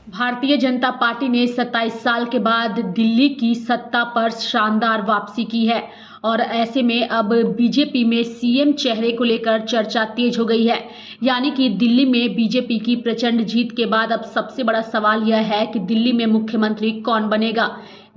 Bharatiya Janata party ने 27 साल के बाद दिल्ली की सत्ता पर शानदार वापसी की है और ऐसे में अब बीजेपी में सीएम चेहरे को लेकर चर्चा तेज हो गई है। यानी कि दिल्ली में बीजेपी की प्रचंड जीत के बाद अब सबसे बड़ा सवाल यह है कि दिल्ली में मुख्यमंत्री कौन बनेगा।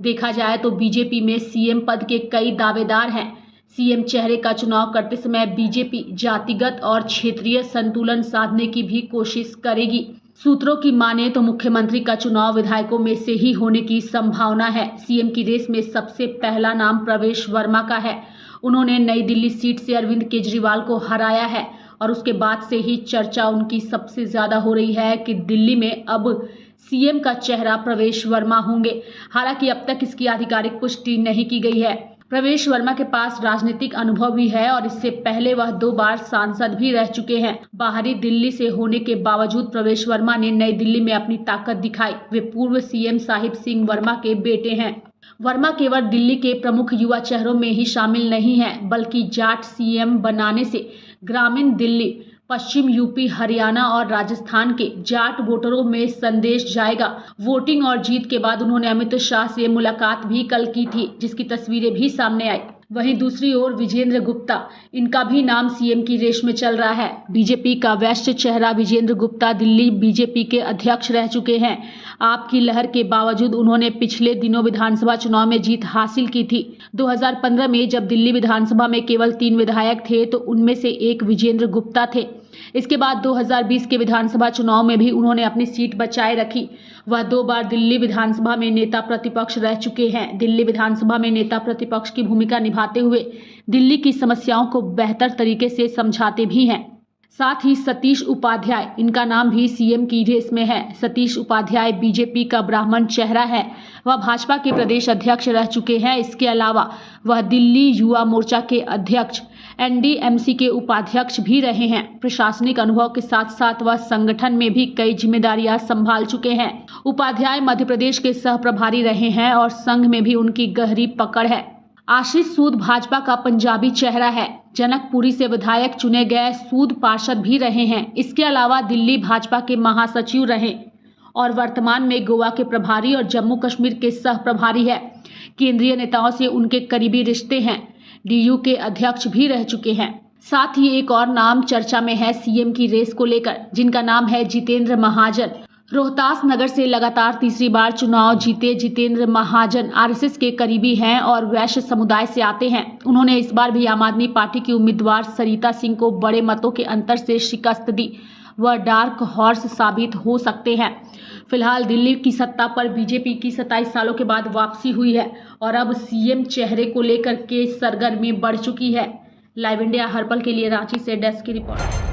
देखा जाए तो बीजेपी में सीएम पद के कई दावेदार हैं। सीएम चेहरे का चुनाव करते समय बीजेपी जातिगत और क्षेत्रीय संतुलन साधने की भी कोशिश करेगी। सूत्रों की माने तो मुख्यमंत्री का चुनाव विधायकों में से ही होने की संभावना है। सीएम की रेस में सबसे पहला नाम प्रवेश वर्मा का है। उन्होंने नई दिल्ली सीट से अरविंद केजरीवाल को हराया है और उसके बाद से ही चर्चा उनकी सबसे ज्यादा हो रही है कि दिल्ली में अब सीएम का चेहरा प्रवेश वर्मा होंगे। हालांकि अब तक इसकी आधिकारिक पुष्टि नहीं की गई है। प्रवेश वर्मा के पास राजनीतिक अनुभव भी है और इससे पहले वह 2 बार सांसद भी रह चुके हैं। बाहरी दिल्ली से होने के बावजूद प्रवेश वर्मा ने नई दिल्ली में अपनी ताकत दिखाई। वे पूर्व सीएम साहिब सिंह वर्मा के बेटे हैं। वर्मा केवल दिल्ली के प्रमुख युवा चेहरों में ही शामिल नहीं है, बल्कि जाट सीएम बनाने से ग्रामीण दिल्ली, पश्चिम यूपी, हरियाणा और राजस्थान के जाट वोटरों में संदेश जाएगा। वोटिंग और जीत के बाद उन्होंने अमित शाह से मुलाकात भी कल की थी, जिसकी तस्वीरें भी सामने आई। वहीं दूसरी ओर विजेंद्र गुप्ता, इनका भी नाम सीएम की रेस में चल रहा है। बीजेपी का वैश्य चेहरा विजेंद्र गुप्ता दिल्ली बीजेपी के अध्यक्ष रह चुके हैं। आपकी लहर के बावजूद उन्होंने पिछले दिनों विधानसभा चुनाव में जीत हासिल की थी। 2015 में जब दिल्ली विधानसभा में केवल 3 विधायक थे तो उनमें से एक विजेंद्र गुप्ता थे। इसके बाद 2020 के विधानसभा चुनाव में भी उन्होंने अपनी सीट बचाए रखी। वह 2 बार दिल्ली विधानसभा में नेता प्रतिपक्ष रह चुके हैं। दिल्ली विधानसभा में नेता प्रतिपक्ष की भूमिका निभाते हुए दिल्ली की समस्याओं को बेहतर तरीके से समझाते भी हैं। साथ ही सतीश उपाध्याय, इनका नाम भी सीएम की रेस में है। सतीश उपाध्याय बीजेपी का ब्राह्मण चेहरा है। वह भाजपा के प्रदेश अध्यक्ष रह चुके हैं। इसके अलावा वह दिल्ली युवा मोर्चा के अध्यक्ष, एनडीएमसी के उपाध्यक्ष भी रहे हैं। प्रशासनिक अनुभव के साथ साथ वह संगठन में भी कई जिम्मेदारियां संभाल चुके हैं। उपाध्याय मध्य प्रदेश के सह प्रभारी रहे हैं और संघ में भी उनकी गहरी पकड़ है। आशीष सूद भाजपा का पंजाबी चेहरा है। जनकपुरी से विधायक चुने गए सूद पार्षद भी रहे हैं। इसके अलावा दिल्ली भाजपा के महासचिव रहे और वर्तमान में गोवा के प्रभारी और जम्मू कश्मीर के सह प्रभारी है। केंद्रीय नेताओं से उनके करीबी रिश्ते हैं। डीयू के अध्यक्ष भी रह चुके हैं। साथ ही एक और नाम चर्चा में है सीएम की रेस को लेकर, जिनका नाम है जितेंद्र महाजन। रोहतास नगर से लगातार तीसरी बार चुनाव जीते जितेंद्र महाजन आरएसएस के करीबी हैं और वैश्य समुदाय से आते हैं। उन्होंने इस बार भी आम आदमी पार्टी की उम्मीदवार सरिता सिंह को बड़े मतों के अंतर से शिकस्त दी। वह डार्क हॉर्स साबित हो सकते हैं। फिलहाल दिल्ली की सत्ता पर बीजेपी की 27 सालों के बाद वापसी हुई है और अब सीएम चेहरे को लेकर के सरगर्मी बढ़ चुकी है। लाइव इंडिया हर पल के लिए रांची से डेस्क की रिपोर्ट।